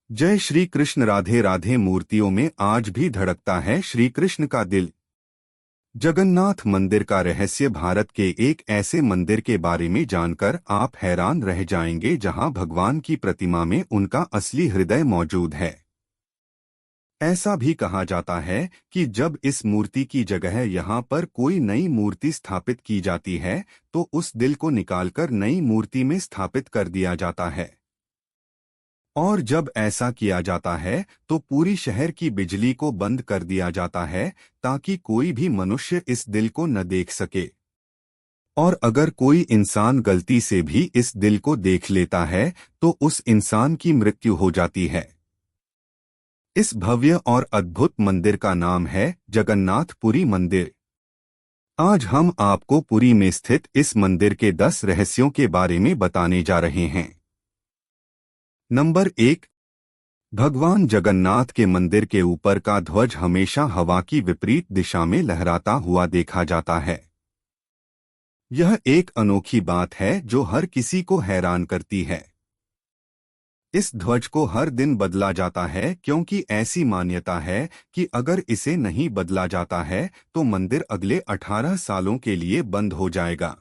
जय श्री कृष्ण। राधे राधे। मूर्तियों में आज भी धड़कता है श्री कृष्ण का दिल। जगन्नाथ मंदिर का रहस्य। भारत के एक ऐसे मंदिर के बारे में जानकर आप हैरान रह जाएंगे जहां भगवान की प्रतिमा में उनका असली हृदय मौजूद है। ऐसा भी कहा जाता है कि जब इस मूर्ति की जगह यहां पर कोई नई मूर्ति स्थापित की जाती है तो उस दिल को निकालकर नई मूर्ति में स्थापित कर दिया जाता है। और जब ऐसा किया जाता है तो पूरी शहर की बिजली को बंद कर दिया जाता है ताकि कोई भी मनुष्य इस दिल को न देख सके। और अगर कोई इंसान गलती से भी इस दिल को देख लेता है तो उस इंसान की मृत्यु हो जाती है। इस भव्य और अद्भुत मंदिर का नाम है जगन्नाथ पुरी मंदिर। आज हम आपको पुरी में स्थित इस मंदिर के 10 रहस्यों के बारे में बताने जा रहे हैं। नंबर 1। भगवान जगन्नाथ के मंदिर के ऊपर का ध्वज हमेशा हवा की विपरीत दिशा में लहराता हुआ देखा जाता है। यह एक अनोखी बात है जो हर किसी को हैरान करती है। इस ध्वज को हर दिन बदला जाता है क्योंकि ऐसी मान्यता है कि अगर इसे नहीं बदला जाता है तो मंदिर अगले 18 सालों के लिए बंद हो जाएगा।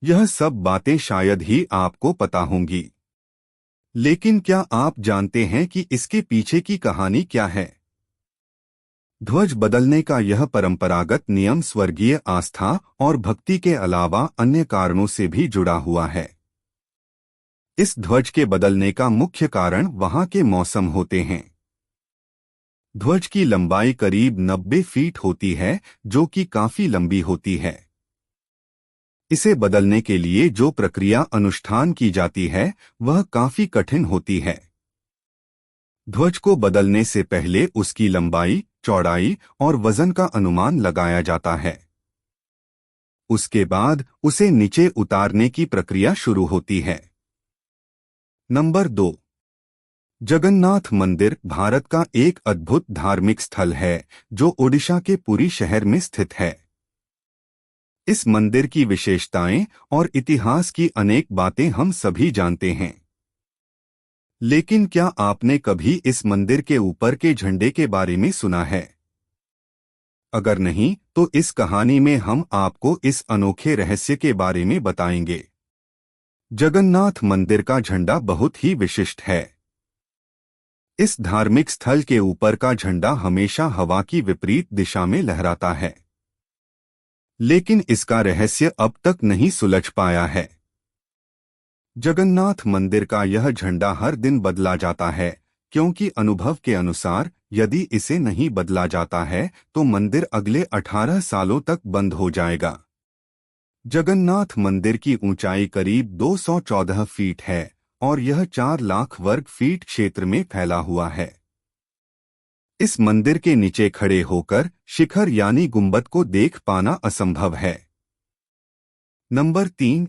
यह सब बातें शायद ही आपको पता होंगी, लेकिन क्या आप जानते हैं कि इसके पीछे की कहानी क्या है? ध्वज बदलने का यह परंपरागत नियम स्वर्गीय आस्था और भक्ति के अलावा अन्य कारणों से भी जुड़ा हुआ है। इस ध्वज के बदलने का मुख्य कारण वहां के मौसम होते हैं। ध्वज की लंबाई करीब 90 फीट होती है, जो कि काफी लंबी होती है। इसे बदलने के लिए जो प्रक्रिया अनुष्ठान की जाती है वह काफी कठिन होती है। ध्वज को बदलने से पहले उसकी लंबाई, चौड़ाई और वजन का अनुमान लगाया जाता है। उसके बाद उसे नीचे उतारने की प्रक्रिया शुरू होती है। नंबर 2। जगन्नाथ मंदिर भारत का एक अद्भुत धार्मिक स्थल है जो ओडिशा के पुरी शहर में स्थित है। इस मंदिर की विशेषताएं और इतिहास की अनेक बातें हम सभी जानते हैं, लेकिन क्या आपने कभी इस मंदिर के ऊपर के झंडे के बारे में सुना है? अगर नहीं तो इस कहानी में हम आपको इस अनोखे रहस्य के बारे में बताएंगे। जगन्नाथ मंदिर का झंडा बहुत ही विशिष्ट है। इस धार्मिक स्थल के ऊपर का झंडा हमेशा हवा की विपरीत दिशा में लहराता है, लेकिन इसका रहस्य अब तक नहीं सुलझ पाया है। जगन्नाथ मंदिर का यह झंडा हर दिन बदला जाता है क्योंकि अनुभव के अनुसार यदि इसे नहीं बदला जाता है तो मंदिर अगले 18 सालों तक बंद हो जाएगा। जगन्नाथ मंदिर की ऊंचाई करीब 214 फीट है और यह 4 लाख वर्ग फीट क्षेत्र में फैला हुआ है। इस मंदिर के नीचे खड़े होकर शिखर यानी गुंबद को देख पाना असंभव है। नंबर 3।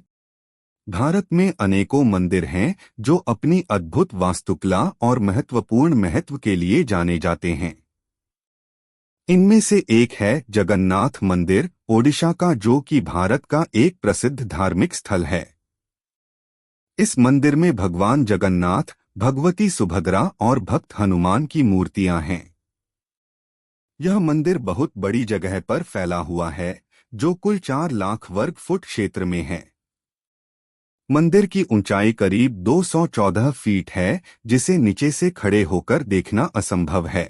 भारत में अनेकों मंदिर हैं जो अपनी अद्भुत वास्तुकला और महत्वपूर्ण महत्व के लिए जाने जाते हैं। इनमें से एक है जगन्नाथ मंदिर ओडिशा का, जो कि भारत का एक प्रसिद्ध धार्मिक स्थल है। इस मंदिर में भगवान जगन्नाथ, भगवती सुभद्रा और भक्त हनुमान की मूर्तियां हैं। यह मंदिर बहुत बड़ी जगह पर फैला हुआ है, जो कुल 4 लाख वर्ग फुट क्षेत्र में है। मंदिर की ऊंचाई करीब 214 फीट है, जिसे नीचे से खड़े होकर देखना असंभव है।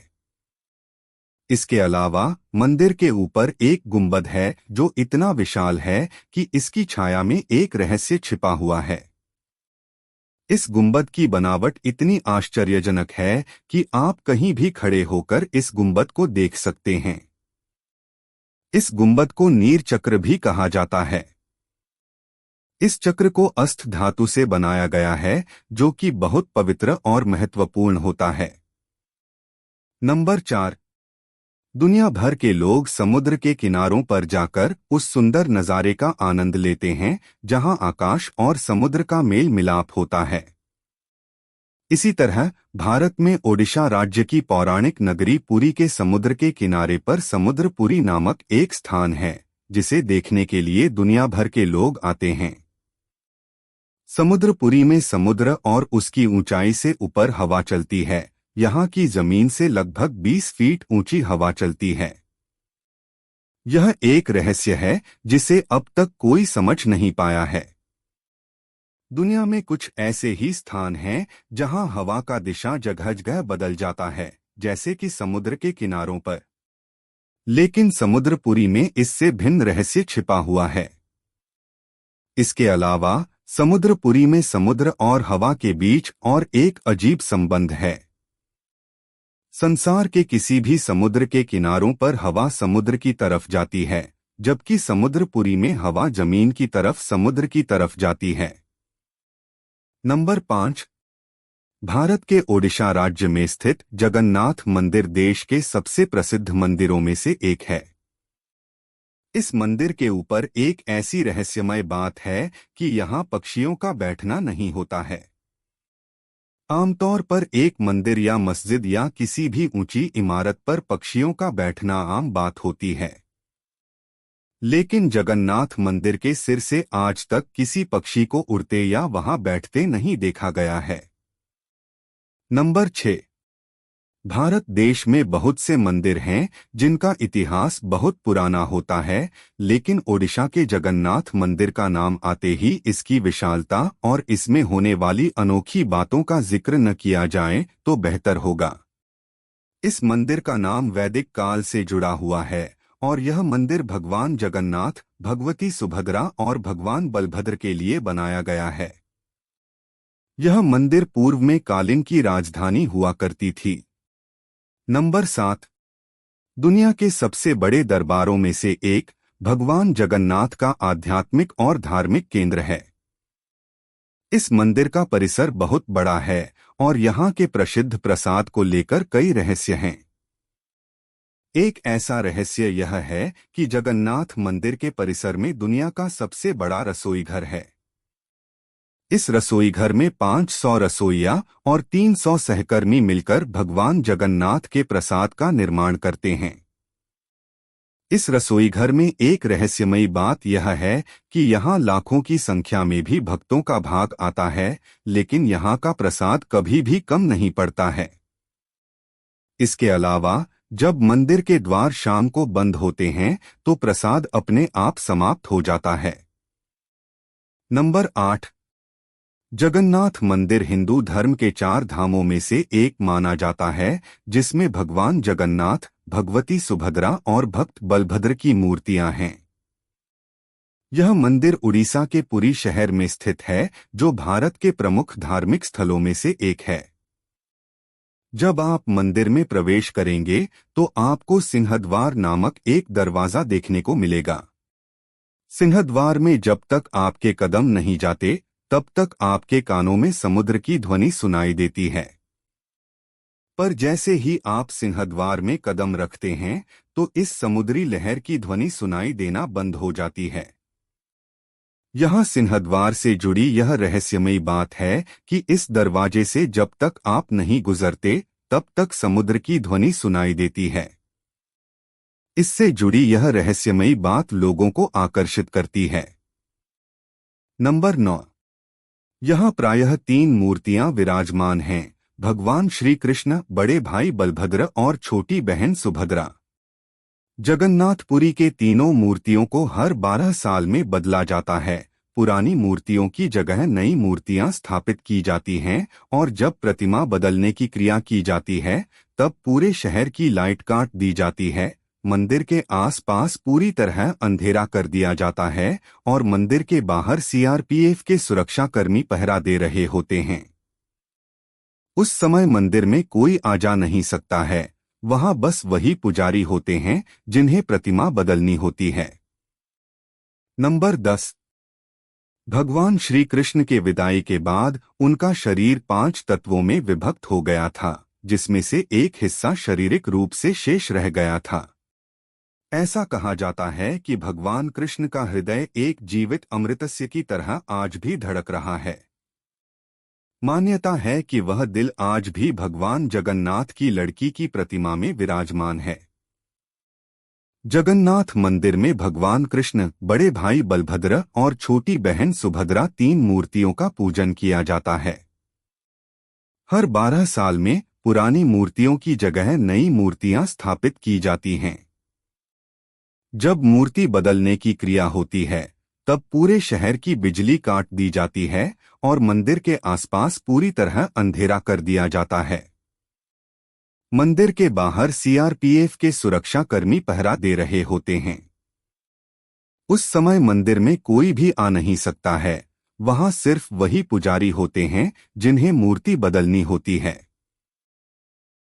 इसके अलावा मंदिर के ऊपर एक गुंबद है जो इतना विशाल है कि इसकी छाया में एक रहस्य छिपा हुआ है। इस गुंबद की बनावट इतनी आश्चर्यजनक है कि आप कहीं भी खड़े होकर इस गुंबद को देख सकते हैं। इस गुंबद को नीर चक्र भी कहा जाता है। इस चक्र को अष्ट धातु से बनाया गया है, जो कि बहुत पवित्र और महत्वपूर्ण होता है। नंबर 4। दुनिया भर के लोग समुद्र के किनारों पर जाकर उस सुंदर नज़ारे का आनंद लेते हैं जहां आकाश और समुद्र का मेल मिलाप होता है। इसी तरह भारत में ओडिशा राज्य की पौराणिक नगरी पुरी के समुद्र के किनारे पर समुद्रपुरी नामक एक स्थान है, जिसे देखने के लिए दुनिया भर के लोग आते हैं। समुद्रपुरी में समुद्र और उसकी ऊंचाई से ऊपर हवा चलती है। यहाँ की जमीन से लगभग 20 फीट ऊंची हवा चलती है। यह एक रहस्य है जिसे अब तक कोई समझ नहीं पाया है। दुनिया में कुछ ऐसे ही स्थान हैं जहां हवा का दिशा जगह जगह बदल जाता है, जैसे कि समुद्र के किनारों पर। लेकिन समुद्रपुरी में इससे भिन्न रहस्य छिपा हुआ है। इसके अलावा समुद्रपुरी में समुद्र और हवा के बीच और एक अजीब संबंध है। संसार के किसी भी समुद्र के किनारों पर हवा समुद्र की तरफ जाती है, जबकि समुद्रपुरी में हवा जमीन की तरफ समुद्र की तरफ जाती है। नंबर 5। भारत के ओडिशा राज्य में स्थित जगन्नाथ मंदिर देश के सबसे प्रसिद्ध मंदिरों में से एक है। इस मंदिर के ऊपर एक ऐसी रहस्यमय बात है कि यहाँ पक्षियों का बैठना नहीं होता है। आमतौर पर एक मंदिर या मस्जिद या किसी भी ऊंची इमारत पर पक्षियों का बैठना आम बात होती है, लेकिन जगन्नाथ मंदिर के सिर से आज तक किसी पक्षी को उड़ते या वहां बैठते नहीं देखा गया है। नंबर 6। भारत देश में बहुत से मंदिर हैं जिनका इतिहास बहुत पुराना होता है, लेकिन ओडिशा के जगन्नाथ मंदिर का नाम आते ही इसकी विशालता और इसमें होने वाली अनोखी बातों का जिक्र न किया जाए तो बेहतर होगा। इस मंदिर का नाम वैदिक काल से जुड़ा हुआ है और यह मंदिर भगवान जगन्नाथ, भगवती सुभद्रा और भगवान बलभद्र के लिए बनाया गया है। यह मंदिर पूर्व में कालिंग की राजधानी हुआ करती थी। नंबर 7। दुनिया के सबसे बड़े दरबारों में से एक भगवान जगन्नाथ का आध्यात्मिक और धार्मिक केंद्र है। इस मंदिर का परिसर बहुत बड़ा है और यहाँ के प्रसिद्ध प्रसाद को लेकर कई रहस्य हैं। एक ऐसा रहस्य यह है कि जगन्नाथ मंदिर के परिसर में दुनिया का सबसे बड़ा रसोई घर है। इस रसोई घर में 500 रसोइया और 300 सहकर्मी मिलकर भगवान जगन्नाथ के प्रसाद का निर्माण करते हैं। इस रसोई घर में एक रहस्यमयी बात यह है कि यहाँ लाखों की संख्या में भी भक्तों का भाग आता है, लेकिन यहाँ का प्रसाद कभी भी कम नहीं पड़ता है। इसके अलावा जब मंदिर के द्वार शाम को बंद होते हैं तो प्रसाद अपने आप समाप्त हो जाता है। नंबर 8। जगन्नाथ मंदिर हिंदू धर्म के 4 धामों में से एक माना जाता है, जिसमें भगवान जगन्नाथ, भगवती सुभद्रा और भक्त बलभद्र की मूर्तियां हैं। यह मंदिर उड़ीसा के पुरी शहर में स्थित है, जो भारत के प्रमुख धार्मिक स्थलों में से एक है। जब आप मंदिर में प्रवेश करेंगे तो आपको सिंहद्वार नामक एक दरवाजा देखने को मिलेगा। सिंहद्वार में जब तक आपके कदम नहीं जाते तब तक आपके कानों में समुद्र की ध्वनि सुनाई देती है, पर जैसे ही आप सिंहद्वार में कदम रखते हैं तो इस समुद्री लहर की ध्वनि सुनाई देना बंद हो जाती है। यहाँ सिंहद्वार से जुड़ी यह रहस्यमयी बात है कि इस दरवाजे से जब तक आप नहीं गुजरते तब तक समुद्र की ध्वनि सुनाई देती है। इससे जुड़ी यह रहस्यमयी बात लोगों को आकर्षित करती है। नंबर 9। यहाँ प्रायः 3 मूर्तियां विराजमान हैं, भगवान श्री कृष्ण, बड़े भाई बलभद्र और छोटी बहन सुभद्रा। जगन्नाथपुरी के तीनों मूर्तियों को हर 12 साल में बदला जाता है। पुरानी मूर्तियों की जगह नई मूर्तियां स्थापित की जाती हैं और जब प्रतिमा बदलने की क्रिया की जाती है तब पूरे शहर की लाइट काट दी जाती है। मंदिर के आसपास पूरी तरह अंधेरा कर दिया जाता है और मंदिर के बाहर सीआरपीएफ के सुरक्षाकर्मी पहरा दे रहे होते हैं। उस समय मंदिर में कोई आ जा नहीं सकता है, वहां बस वही पुजारी होते हैं जिन्हें प्रतिमा बदलनी होती है। नंबर 10। भगवान श्री कृष्ण के विदाई के बाद उनका शरीर 5 तत्वों में विभक्त हो गया था, जिसमें से एक हिस्सा शारीरिक रूप से शेष रह गया था। ऐसा कहा जाता है कि भगवान कृष्ण का हृदय एक जीवित अमृतस्य की तरह आज भी धड़क रहा है। मान्यता है कि वह दिल आज भी भगवान जगन्नाथ की लड़की की प्रतिमा में विराजमान है। जगन्नाथ मंदिर में भगवान कृष्ण, बड़े भाई बलभद्र और छोटी बहन सुभद्रा 3 मूर्तियों का पूजन किया जाता है। हर 12 साल में पुरानी मूर्तियों की जगह नई मूर्तियां स्थापित की जाती हैं। जब मूर्ति बदलने की क्रिया होती है, तब पूरे शहर की बिजली काट दी जाती है और मंदिर के आसपास पूरी तरह अंधेरा कर दिया जाता है। मंदिर के बाहर सीआरपीएफ के सुरक्षा कर्मी पहरा दे रहे होते हैं। उस समय मंदिर में कोई भी आ नहीं सकता है। वहां सिर्फ वही पुजारी होते हैं जिन्हें मूर्ति बदलनी होती है।